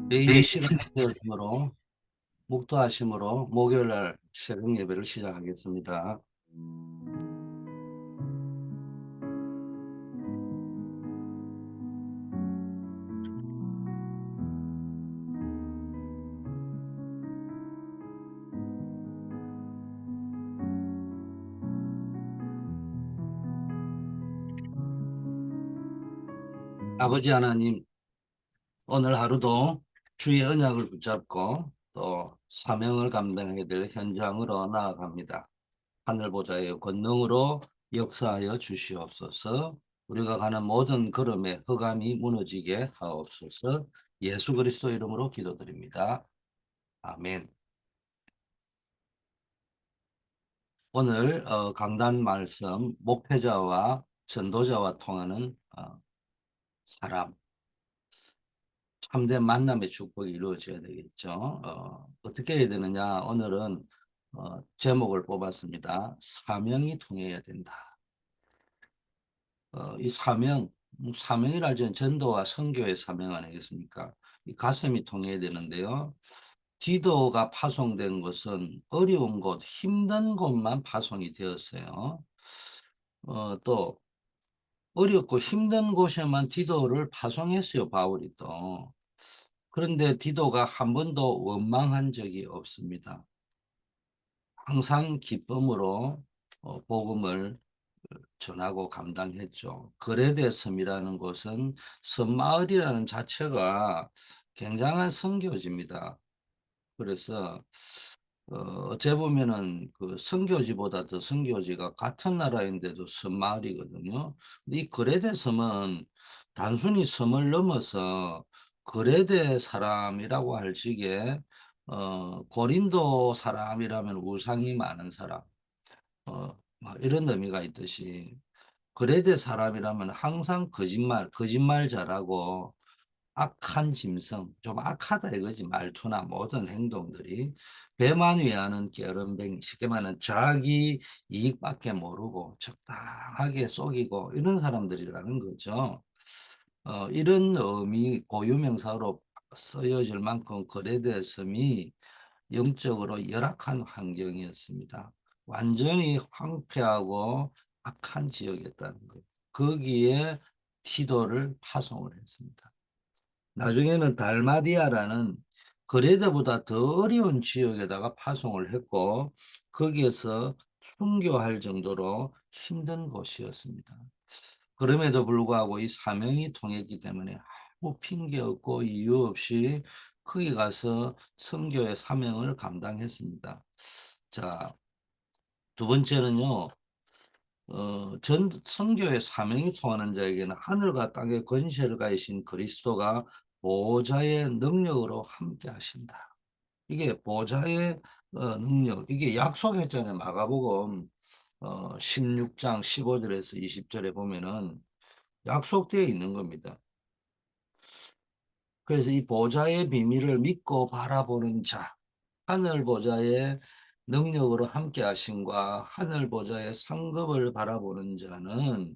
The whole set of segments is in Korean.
이제 시간이 되었으므로 묵도하심으로 목요일날 새벽 예배를 시작하겠습니다. 아버지 하나님, 오늘 하루도 주의 언약을 붙잡고 또 사명을 감당하게 될 현장으로 나아갑니다. 하늘 보좌의 권능으로 역사하여 주시옵소서. 우리가 가는 모든 걸음에 흑암이 무너지게 하옵소서. 예수 그리스도 이름으로 기도드립니다. 아멘. 오늘 강단 말씀 목회자와 전도자와 통하는 사람, 참된 만남의 축복이 이루어져야 되겠죠. 어떻게 해야 되느냐? 오늘은 제목을 뽑았습니다. 사명이 통해야 된다. 이 사명이라 하면 전도와 선교의 사명 아니겠습니까? 이 가슴이 통해야 되는데요. 디도가 파송된 것은 어려운 곳, 힘든 곳만 파송이 되었어요. 또 어렵고 힘든 곳에만 디도를 파송했어요, 바울이 또. 그런데 디도가 한 번도 원망한 적이 없습니다. 항상 기쁨으로 복음을 전하고 감당했죠. 거레데 섬이라는 곳은 섬마을이라는 자체가 굉장한 선교지입니다. 그래서 어째 보면은 그 선교지보다 더 선교지가 같은 나라인데도 섬마을이거든요. 근데 이 거레데 섬은 단순히 섬을 넘어서 거레데 사람이라고 할 적에 고린도 사람이라면 우상이 많은 사람, 막 이런 의미가 있듯이 거레데 사람이라면 항상 거짓말 잘하고 악한 짐승, 좀 악하다 이거지. 말투나 모든 행동들이 배만 위하는 게으름뱅이, 쉽게 말하는 자기 이익밖에 모르고 적당하게 속이고 이런 사람들이라는 거죠. 이런 의미 고유명사로 쓰여질 만큼 거레데 섬이 영적으로 열악한 환경이었습니다. 완전히 황폐하고 악한 지역이었다는 거예요. 거기에 티도를 파송을 했습니다. 나중에는 달마디아라는 그레데보다 더 어려운 지역에다가 파송을 했고 거기에서 순교할 정도로 힘든 곳이었습니다. 그럼에도 불구하고 이 사명이 통했기 때문에 아무 핑계 없고 이유 없이 거기 가서 선교의 사명을 감당했습니다. 자, 두 번째는요. 전 선교의 사명이 통하는 자에게는 하늘과 땅의 권세를 가지신 그리스도가 보좌의 능력으로 함께 하신다. 이게 보좌의 능력, 이게 약속했잖아요. 마가복음 16장 15절에서 20절에 보면은 약속되어 있는 겁니다. 그래서 이 보좌의 비밀을 믿고 바라보는 자, 하늘 보좌의 능력으로 함께 하심과 하늘 보좌의 상급을 바라보는 자는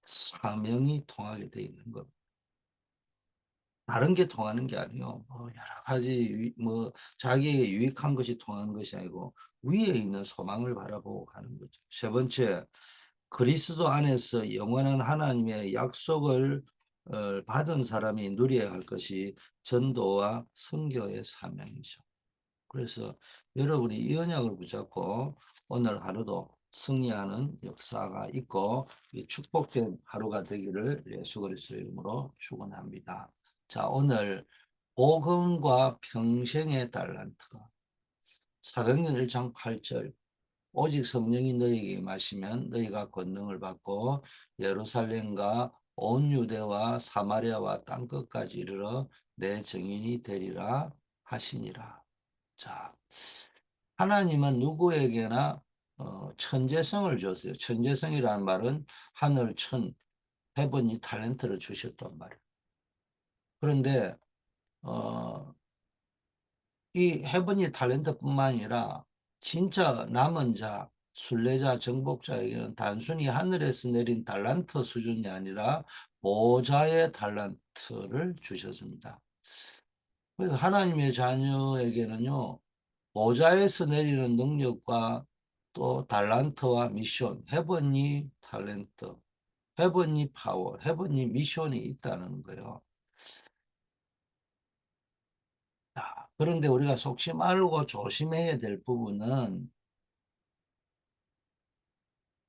사명이 통하게 돼 있는 겁니다. 다른 게 통하는 게 아니요. 여러 가지 뭐 자기에게 유익한 것이 통하는 것이 아니고 위에 있는 소망을 바라보고 가는 거죠. 세 번째, 그리스도 안에서 영원한 하나님의 약속을 받은 사람이 누려야 할 것이 전도와 선교의 사명이죠. 그래서 여러분이 이 언약을 붙잡고 오늘 하루도 승리하는 역사가 있고 축복된 하루가 되기를 예수 그리스도의 이름으로 축원합니다. 자, 오늘 복음과 평생의 달란트. 사도행전 1장 8절. 오직 성령이 너희에게 임하시면 너희가 권능을 받고 예루살렘과 온 유대와 사마리아와 땅끝까지 이르러 내 증인이 되리라 하시니라. 자, 하나님은 누구에게나 천재성을 줬어요. 천재성이라는 말은 하늘 천, 헤븐이 탤런트를 주셨단 말이에요. 그런데 어, 이 헤븐이 탤런트뿐만 아니라 진짜 남은 자, 순례자, 정복자에게는 단순히 하늘에서 내린 달란트 수준이 아니라 보좌의 달란트를 주셨습니다. 그래서 하나님의 자녀에게는요, 보좌에서 내리는 능력과 또 달란트와 미션, 헤븐리 탤런트, 헤븐리 파워, 헤븐리 미션이 있다는 거예요. 자, 그런데 우리가 속지 말고 조심해야 될 부분은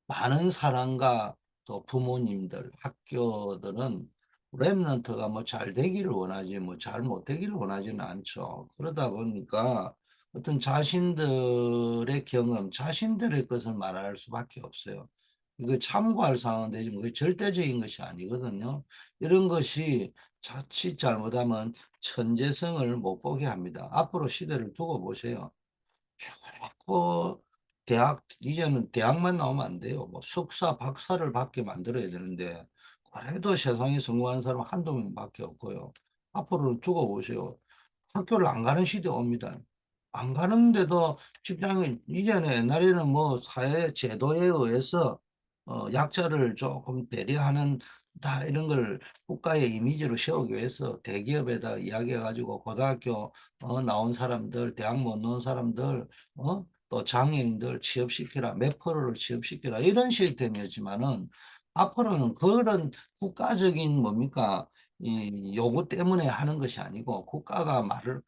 많은 사람과 또 부모님들, 학교들은 랩런트가 뭐 잘 되기를 원하지 뭐 잘 못 되기를 원하지는 않죠. 그러다 보니까 어떤 자신들의 경험, 자신들의 것을 말할 수밖에 없어요. 이거 참고할 사항은 되지만 그게 절대적인 것이 아니거든요. 이런 것이 자칫 잘못하면 천재성을 못 보게 합니다. 앞으로 시대를 두고 보세요. 자꾸 이제는 대학만 나오면 안 돼요. 뭐 석사, 박사를 받게 만들어야 되는데, 그래도 세상에 성공한 사람 한두 명밖에 없고요. 앞으로 두고 보세요. 학교를 안 가는 시대 옵니다. 안 가는데도 직장이, 이제는 옛날에는 뭐 사회 제도에 의해서 약자를 조금 배려하는 다 이런 걸 국가의 이미지로 세우기 위해서 대기업에다 이야기해가지고 고등학교 나온 사람들, 대학 못 나온 사람들, 또 장애인들 취업시키라, 몇 프로를 취업시키라 이런 시스템이었지만은 앞으로는 그런 국가적인 뭡니까 이 요구 때문에 하는 것이 아니고 국가가 말을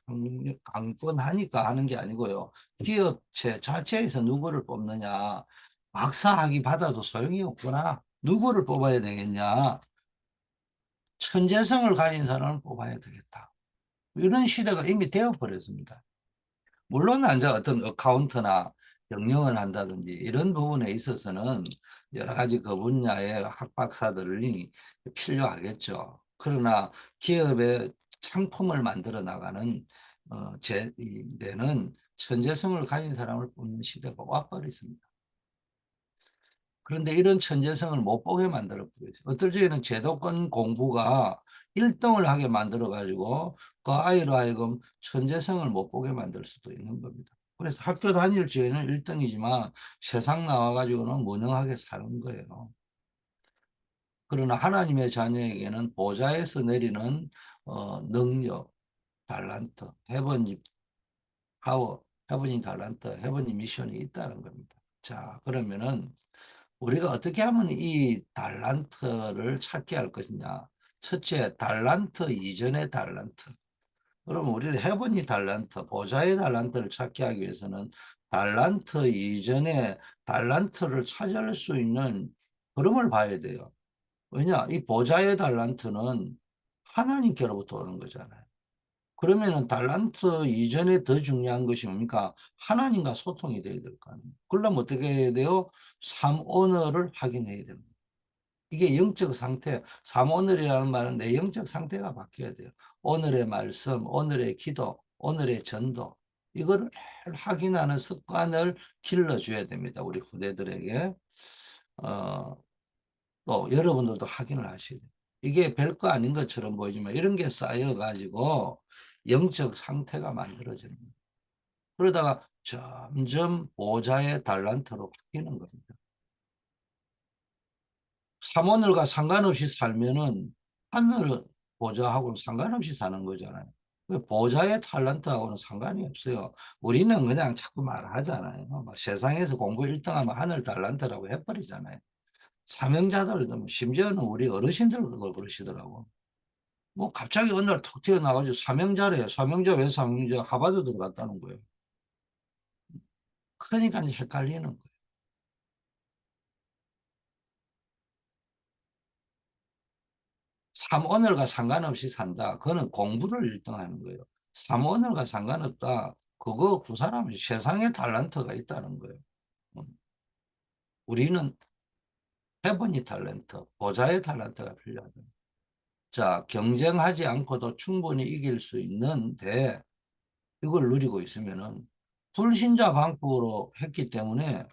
강권하니까 하는 게 아니고요. 기업체 자체에서 누구를 뽑느냐. 박사학위 받아도 소용이 없구나. 누구를 뽑아야 되겠냐. 천재성을 가진 사람을 뽑아야 되겠다. 이런 시대가 이미 되어버렸습니다. 물론 이제 어떤 어카운트나 경영을 한다든지 이런 부분에 있어서는 여러 가지 그 분야의 학박사들이 필요하겠죠. 그러나 기업의 상품을 만들어 나가는 데는 천재성을 가진 사람을 뽑는 시대가 와버렸습니다. 그런데 이런 천재성을 못 보게 만들어 버리죠. 어떨 적에는 제도권 공부가 1등을 하게 만들어 가지고 그 아이로 하여금 천재성을 못 보게 만들 수도 있는 겁니다. 그래서 학교 다닐 적에는 1등이지만 세상 나와 가지고는 무능하게 사는 거예요. 그러나 하나님의 자녀에게는 보좌에서 내리는 능력, 달란트, 헤븐이 파워, 헤븐이 달란트, 헤븐이 미션이 있다는 겁니다. 자, 그러면은 우리가 어떻게 하면 이 달란트를 찾게 할 것이냐. 첫째, 달란트 이전의 달란트. 그러면 우리는 해본이 달란트, 보좌의 달란트를 찾게 하기 위해서는 달란트 이전의 달란트를 찾을 수 있는 흐름을 봐야 돼요. 왜냐? 이 보좌의 달란트는 하나님께로부터 오는 거잖아요. 그러면은 달란트 이전에 더 중요한 것이 뭡니까? 하나님과 소통이 돼야 될 거 아니에요. 그러려면 어떻게 해야 돼요? 삼오너를 확인해야 됩니다. 이게 영적 상태, 삼오늘이라는 말은 내 영적 상태가 바뀌어야 돼요. 오늘의 말씀, 오늘의 기도, 오늘의 전도, 이거를 확인하는 습관을 길러줘야 됩니다. 우리 후대들에게. 어, 또 여러분들도 확인을 하셔야 돼요. 이게 별거 아닌 것처럼 보이지만 이런 게 쌓여가지고 영적 상태가 만들어집니다. 그러다가 점점 보좌의 달란트로 바뀌는 겁니다. 삼오늘과 상관없이 살면은 하늘 보좌하고는 상관없이 사는 거잖아요. 보좌의 탤런트하고는 상관이 없어요. 우리는 그냥 자꾸 말하잖아요. 막 세상에서 공부 1등하면 하늘 탤런트라고 해버리잖아요. 사명자들도 심지어는 우리 어르신들도 그러시더라고. 뭐 갑자기 어느 날 툭 튀어나와가지고 사명자래요. 사명자 왜 사명자? 하버드 들어갔다는 거예요. 그러니까 이제 헷갈리는 거예요. 삼오늘과 상관없이 산다. 그거는 공부를 1등 하는 거예요. 삼오늘과 상관없다. 그거 그 사람은 세상에 탤런트가 있다는 거예요. 음. 우리는 해본이 탤런트, 보좌의 탤런트가 필요하다. 자, 경쟁하지 않고도 충분히 이길 수 있는데 이걸 누리고 있으면은 불신자 방법으로 했기 때문에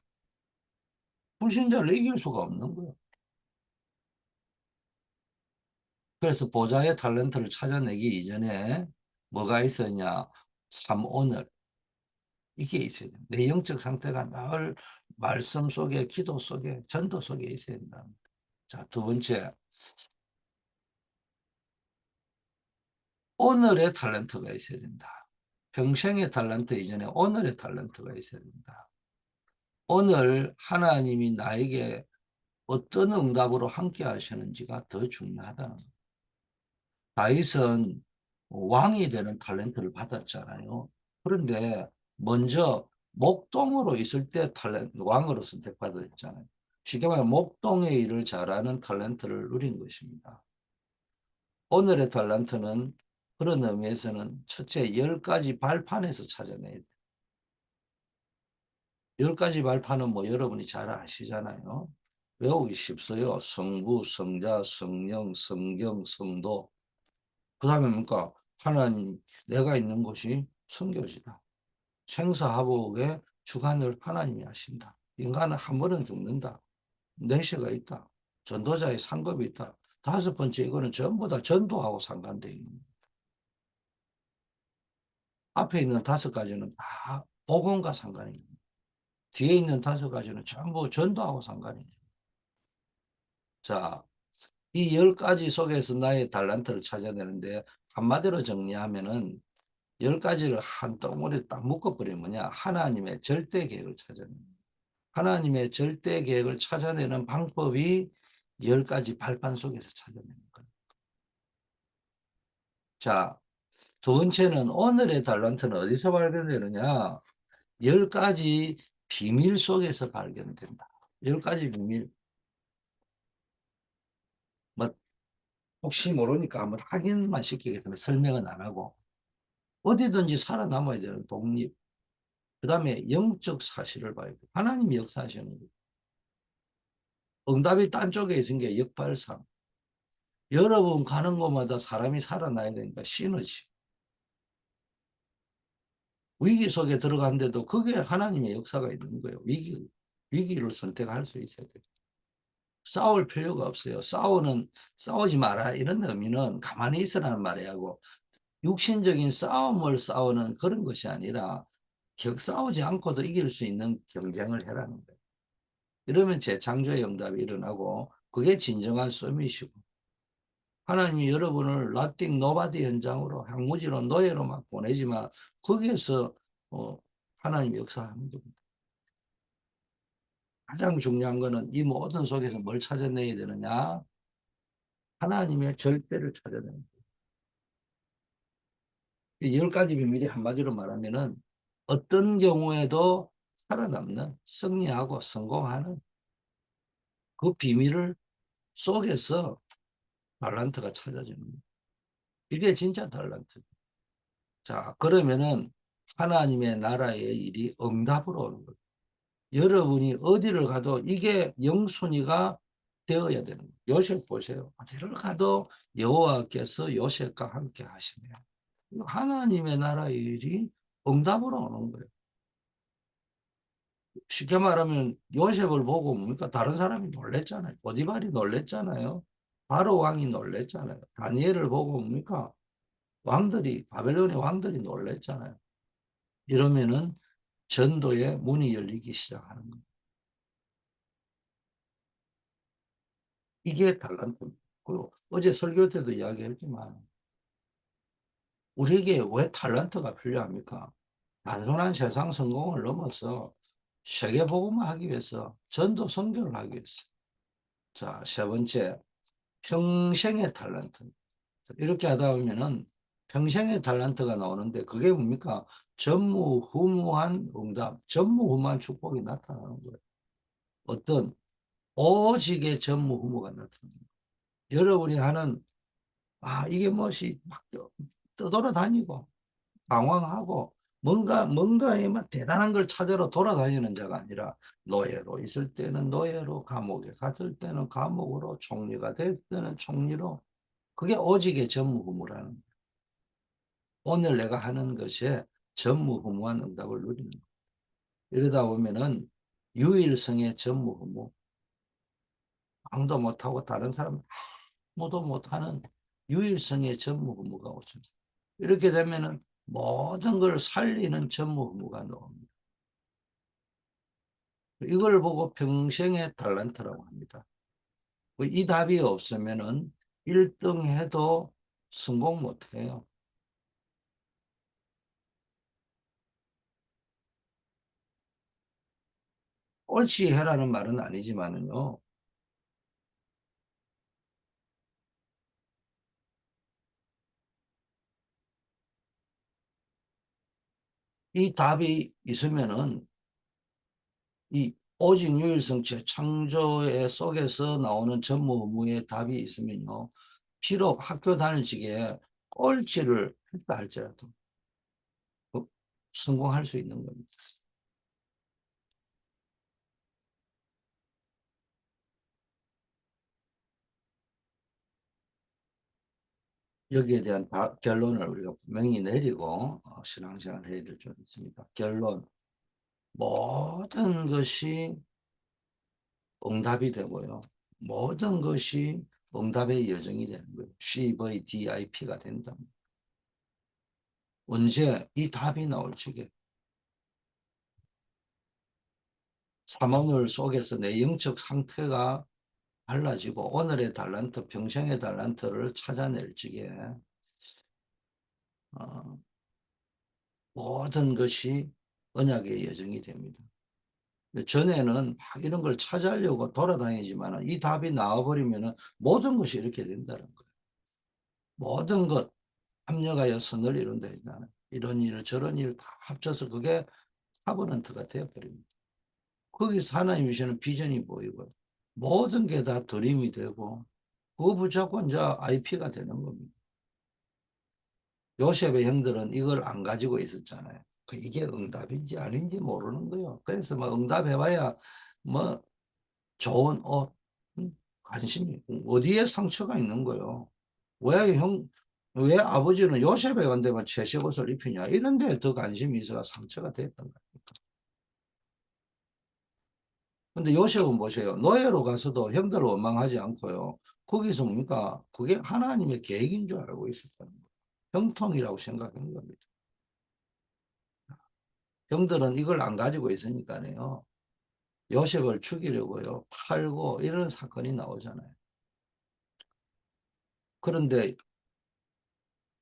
불신자를 이길 수가 없는 거예요. 그래서 보좌의 탤런트를 찾아내기 이전에 뭐가 있었냐? 삼오늘. 이게 있어야 돼요. 내 영적 상태가 늘 말씀 속에, 기도 속에, 전도 속에 있어야 된다. 자, 두 번째, 오늘의 탤런트가 있어야 된다. 평생의 탤런트 이전에 오늘의 탤런트가 있어야 된다. 오늘 하나님이 나에게 어떤 응답으로 함께 하시는지가 더 중요하다는 거예요. 다윗은 왕이 되는 탤런트를 받았잖아요. 그런데 먼저 목동으로 있을 때 왕으로 선택받았잖아요. 쉽게 말하면 목동의 일을 잘하는 탤런트를 누린 것입니다. 오늘의 탤런트는 그런 의미에서는 첫째 10가지 발판에서 찾아내야 돼요. 10가지 발판은 뭐 여러분이 잘 아시잖아요. 외우기 쉽어요. 성부, 성자, 성령, 성경, 성도. 그 다음에 뭡니까? 하나님, 내가 있는 곳이 성교지다. 생사화복의 주관을 하나님이 하신다. 인간은 한 번은 죽는다. 내세가 있다. 전도자의 상급이 있다. 다섯 번째, 이거는 전부 다 전도하고 상관되어 있는 거예요. 앞에 있는 다섯 가지는 다 복음과 상관이 있는 거예요. 뒤에 있는 다섯 가지는 전부 전도하고 상관이 있는 거예요. 자, 이 10가지 속에서 나의 달란트를 찾아내는데 한마디로 정리하면은 10가지를 한 덩어리 딱 묶어버리면 뭐냐? 하나님의 절대 계획을 찾아내는 거예요. 하나님의 절대 계획을 찾아내는 방법이 10가지 발판 속에서 찾아내는 거예요. 자, 두 번째는 오늘의 달란트는 어디서 발견되느냐? 10가지 비밀 속에서 발견된다. 10가지 비밀. 뭐 혹시 모르니까 한번 확인만 시키겠습니다. 설명은 안 하고. 어디든지 살아남아야 되는 독립. 그 다음에 영적 사실을 봐야 돼. 하나님이 역사하시는 거예요. 응답이 딴 쪽에 있은 게 역발상. 여러분 가는 곳마다 사람이 살아나야 되니까 시너지. 위기 속에 들어갔는데도 그게 하나님의 역사가 있는 거예요. 위기를 선택할 수 있어야 돼요. 싸울 필요가 없어요. 싸우지 마라. 이런 의미는 가만히 있으라는 말이고, 육신적인 싸움을 싸우는 그런 것이 아니라 싸우지 않고도 이길 수 있는 경쟁을 해라는 거예요. 이러면 재창조의 응답이 일어나고 그게 진정한 서밋이고, 하나님이 여러분을 nothing nobody 현장으로 항무지로 노예로 막 보내지만 거기에서 어, 하나님이 역사하는 겁니다. 가장 중요한 거는 이 모든 속에서 뭘 찾아내야 되느냐? 하나님의 절대를 찾아내는 거예요. 이 10가지 비밀이 한마디로 말하면은 어떤 경우에도 살아남는, 승리하고 성공하는 그 비밀을 속에서 달란트가 찾아지는 거예요. 이게 진짜 달란트. 자, 그러면은 하나님의 나라의 일이 응답으로 오는 거예요. 여러분이 어디를 가도 이게 영순위가 되어야 되는 거예요. 요셉 보세요. 어디를 가도 여호와께서 요셉과 함께 하시네요. 하나님의 나라의 일이 응답으로 오는 거예요. 쉽게 말하면 요셉을 보고 뭡니까? 다른 사람이 놀랬잖아요. 보디발이 놀랬잖아요. 바로 왕이 놀랬잖아요. 다니엘을 보고 뭡니까? 바벨론의 왕들이 놀랬잖아요. 이러면은 전도의 문이 열리기 시작하는 거예요. 이게 달란트입니다. 그리고 어제 설교 때도 이야기했지만 우리에게 왜 탤런트가 필요합니까? 단순한 세상 성공을 넘어서 세계 복음을 하기 위해서 전도 선교를 하기 위해서. 자, 세 번째, 평생의 탤런트. 이렇게 하다 보면은 평생의 탤런트가 나오는데 그게 뭡니까? 전무후무한 응답, 전무후무한 축복이 나타나는 거예요. 어떤 오직의 전무후무가 나타나는 거예요. 여러분이 하는 이게 무엇이 막 떠돌아다니고 방황하고 뭔가에 막 대단한 걸 찾으러 돌아다니는 자가 아니라 노예로 있을 때는 노예로, 감옥에 갔을 때는 감옥으로, 총리가 될 때는 총리로, 그게 오직의 전무후무라는 거예요. 오늘 내가 하는 것에 전무후무한 응답을 누리는 거예요. 이러다 보면은 유일성의 전무후무, 아무도 못하고 다른 사람 아무도 못하는 유일성의 전무후무가 오죠. 이렇게 되면은 모든 걸 살리는 전무후무가 나옵니다. 이걸 보고 평생의 달란트라고 합니다. 이 답이 없으면은 1등 해도 성공 못해요. 옳지 해라는 말은 아니지만은요. 이 답이 있으면은 이 오직 유일성 재창조의 속에서 나오는 전무후무의 답이 있으면요. 비록 학교 다닐 적에 꼴찌를 했다 할지라도 그 성공할 수 있는 겁니다. 여기에 대한 결론을 우리가 분명히 내리고 신앙생활 해야 될 줄 있습니다. 결론. 모든 것이 응답이 되고요. 모든 것이 응답의 여정이 되는 거예요. CVDIP가 된다. 언제 이 답이 나올 적에 삼오늘 속에서 내 영적 상태가 달라지고 오늘의 달란트, 평생의 달란트를 찾아낼 적에 어, 모든 것이 언약의 여정이 됩니다. 전에는 막 이런 걸 찾아려고 돌아다니지만 이 답이 나와버리면 모든 것이 이렇게 된다는 거예요. 모든 것 합력하여 선을 이룬다 했잖아요. 이런 일 저런 일 다 합쳐서 그게 하버넌트가 되어버립니다. 거기서 하나님 주시는 비전이 보이고 모든 게 다 드림이 되고 그거 붙잡고 이제 IP가 되는 겁니다. 요셉의 형들은 이걸 안 가지고 있었잖아요. 이게 응답인지 아닌지 모르는 거예요. 그래서 뭐 응답해봐야 뭐 좋은 옷, 관심이 어디에 상처가 있는 거예요. 왜 형, 왜 아버지는 요셉에 간데만 채식 옷을 입히냐 이런 데 더 관심이 있어가 상처가 됐던 거예요. 근데 요셉은 보세요. 노예로 가서도 형들을 원망하지 않고요. 거기서 뭡니까? 그게 하나님의 계획인 줄 알고 있었다는 거예요. 형통이라고 생각한 겁니다. 형들은 이걸 안 가지고 있으니까요. 요셉을 죽이려고요. 팔고 이런 사건이 나오잖아요. 그런데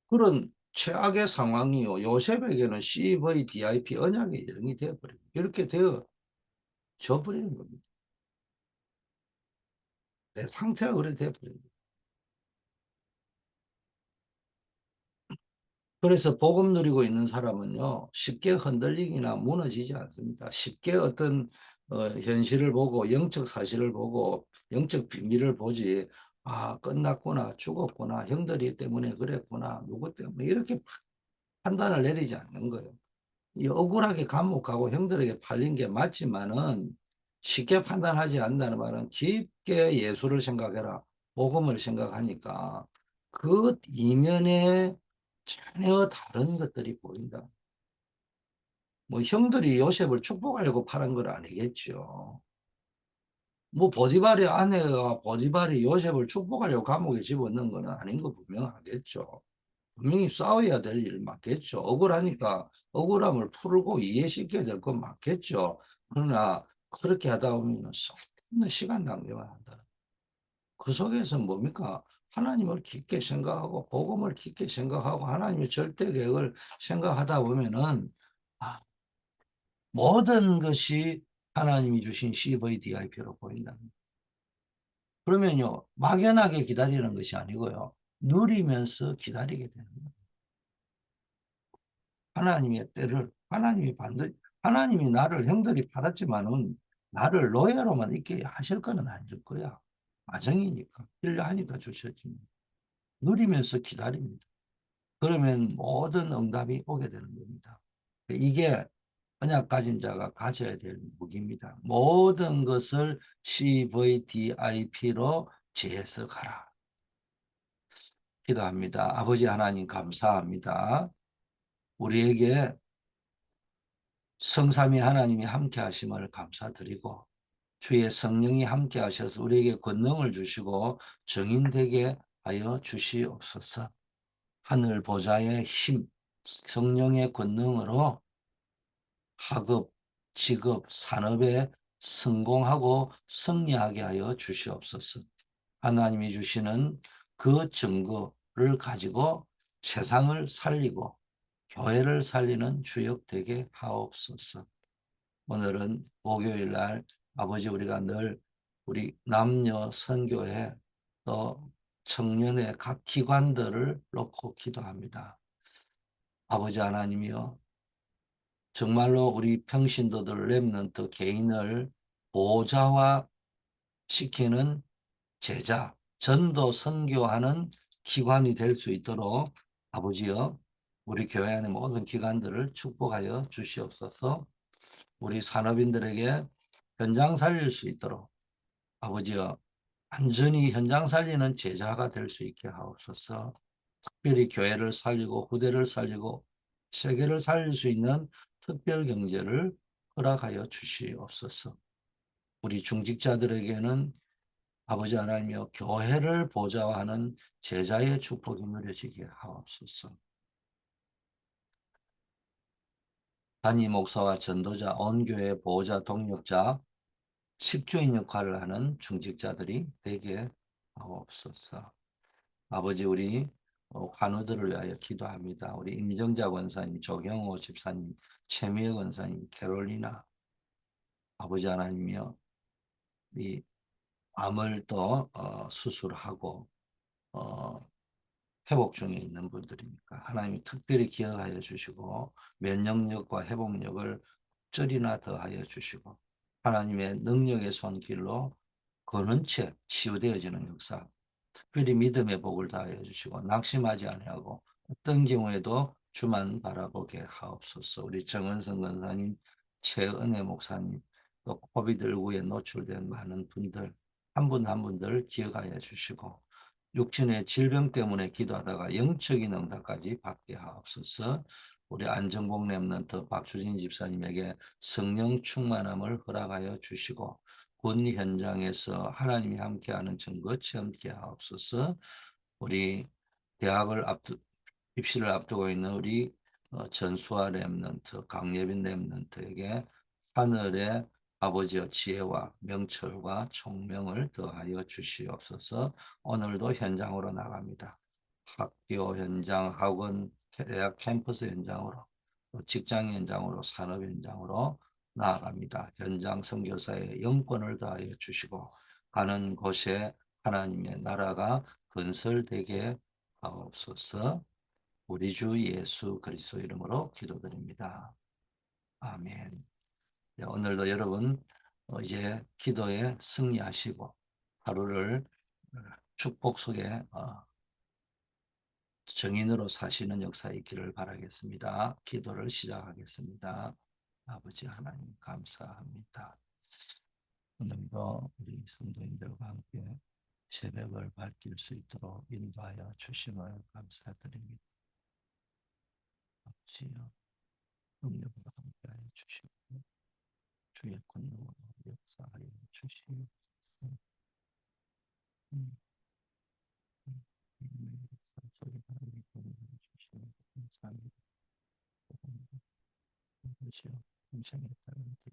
그런 최악의 상황이요. 요셉에게는 CVDIP 언약의 영이 되어버립니다. 이렇게 되어져 버리는 겁니다. 내 상태가 그렇게 되어버립니다. 그래서 복음 누리고 있는 사람은요, 쉽게 흔들리기나 무너지지 않습니다. 쉽게 어떤 현실을 보고 영적 사실을 보고 영적 비밀을 보지, 아, 끝났구나, 죽었구나, 형들이 때문에 그랬구나, 누구 때문에 이렇게 판단을 내리지 않는 거예요. 이 억울하게 감옥 가고 형들에게 팔린 게 맞지만은 쉽게 판단하지 않는다는 말은 깊게 예수를 생각해라. 복음을 생각하니까 그 이면에 전혀 다른 것들이 보인다. 뭐 형들이 요셉을 축복하려고 팔은 건 아니겠죠. 뭐 보디발의 아내가 보디발이 요셉을 축복하려고 감옥에 집어넣는 건 아닌 거 분명하겠죠. 분명히 싸워야 될 일 맞겠죠. 억울하니까 억울함을 풀고 이해시켜야 될 건 맞겠죠. 그러나 그렇게 하다 보면 쓸데없는 시간 낭비만 한다. 그 속에서 뭡니까? 하나님을 깊게 생각하고 복음을 깊게 생각하고 하나님의 절대 계획을 생각하다 보면은 아, 모든 것이 하나님이 주신 CVDIP로 보인다. 그러면요 막연하게 기다리는 것이 아니고요 누리면서 기다리게 되는 거예요. 하나님의 때를 하나님이 반드시 하나님이 나를 형들이 팔았지만은 나를 노예로만 있게 하실 거는 아닐 거야. 과정이니까 필요하니까 주셔지면 누리면서 기다립니다. 그러면 모든 응답이 오게 되는 겁니다. 이게 언약 가진 자가 가져야 될 무기입니다. 모든 것을 CVDIP로 재해석하라. 기도합니다. 아버지 하나님 감사합니다. 우리에게 성삼위 하나님이 함께 하심을 감사드리고 주의 성령이 함께 하셔서 우리에게 권능을 주시고 정인되게 하여 주시옵소서. 하늘 보좌의 힘, 성령의 권능으로 학업, 직업, 산업에 성공하고 승리하게 하여 주시옵소서. 하나님이 주시는 그 증거를 가지고 세상을 살리고 교회를 살리는 주역 되게 하옵소서. 오늘은 목요일 날 아버지, 우리가 늘 우리 남녀 선교회 또 청년의 각 기관들을 놓고 기도합니다. 아버지 하나님이여, 정말로 우리 평신도들 렘넌트 개인을 보좌화 시키는 제자, 전도 선교하는 기관이 될 수 있도록 아버지여, 우리 교회 안의 모든 기관들을 축복하여 주시옵소서. 우리 산업인들에게 현장 살릴 수 있도록 아버지여, 완전히 현장 살리는 제자가 될 수 있게 하옵소서. 특별히 교회를 살리고 후대를 살리고 세계를 살릴 수 있는 특별 경제를 허락하여 주시옵소서. 우리 중직자들에게는 아버지 하나님이여, 교회를 보좌하는 제자의 축복이 누려지게 하옵소서. 담임 목사와 전도자, 온교회 보호자, 동력자, 식주인 역할을 하는 중직자들이 되게 하옵소서. 아버지, 우리 환우들을 위하여 기도합니다. 우리 임정자 권사님, 조경호 집사님, 최미애 권사님, 캐롤리나, 아버지 하나님이여, 이 암을 또 수술하고 어, 회복 중에 있는 분들이니까 하나님이 특별히 기억하여 주시고 면역력과 회복력을 적절히나 더하여 주시고 하나님의 능력의 손길로 거는 채 치유되어지는 역사, 특별히 믿음의 복을 다하여 주시고 낙심하지 아니하고 어떤 경우에도 주만 바라보게 하옵소서. 우리 정은성 권사님, 최은혜 목사님, 또 코비드19에 노출된 많은 분들 한 분 한 분들 기억하여 주시고 육신의 질병 때문에 기도하다가 영적인 응답까지 받게 하옵소서. 우리 안정복 랩런트 박수진 집사님에게 성령 충만함을 허락하여 주시고 군 현장에서 하나님이 함께하는 증거 체험케 하옵소서. 우리 대학을 입시를 앞두고 있는 우리 전수아 랩런트, 강예빈 랩런트에게 하늘의 아버지의 지혜와 명철과 총명을 더하여 주시옵소서. 오늘도 현장으로 나갑니다. 학교 현장, 학원, 대학 캠퍼스 현장으로, 또 직장 현장으로, 산업 현장으로 나아갑니다. 현장 선교사의 영권을 더하여 주시고 가는 곳에 하나님의 나라가 건설되게 하옵소서. 우리 주 예수 그리스도 이름으로 기도드립니다. 아멘. 네, 오늘도 여러분 이제 기도에 승리하시고 하루를 축복 속에 정인으로 사시는 역사 있기를 바라겠습니다. 기도를 시작하겠습니다. 아버지 하나님 감사합니다. 오늘도 우리 성도님들과 함께 새벽을 밝힐 수 있도록 인도하여 주심을 감사드립니다. 아버지여, 능력으로 함께하여 주시고 주의 권능으로 역사하여 주시옵소서. 음, 역사 속에 하나님의 권능을 주시니 감사합니다. 아버지여, 인생의 따름들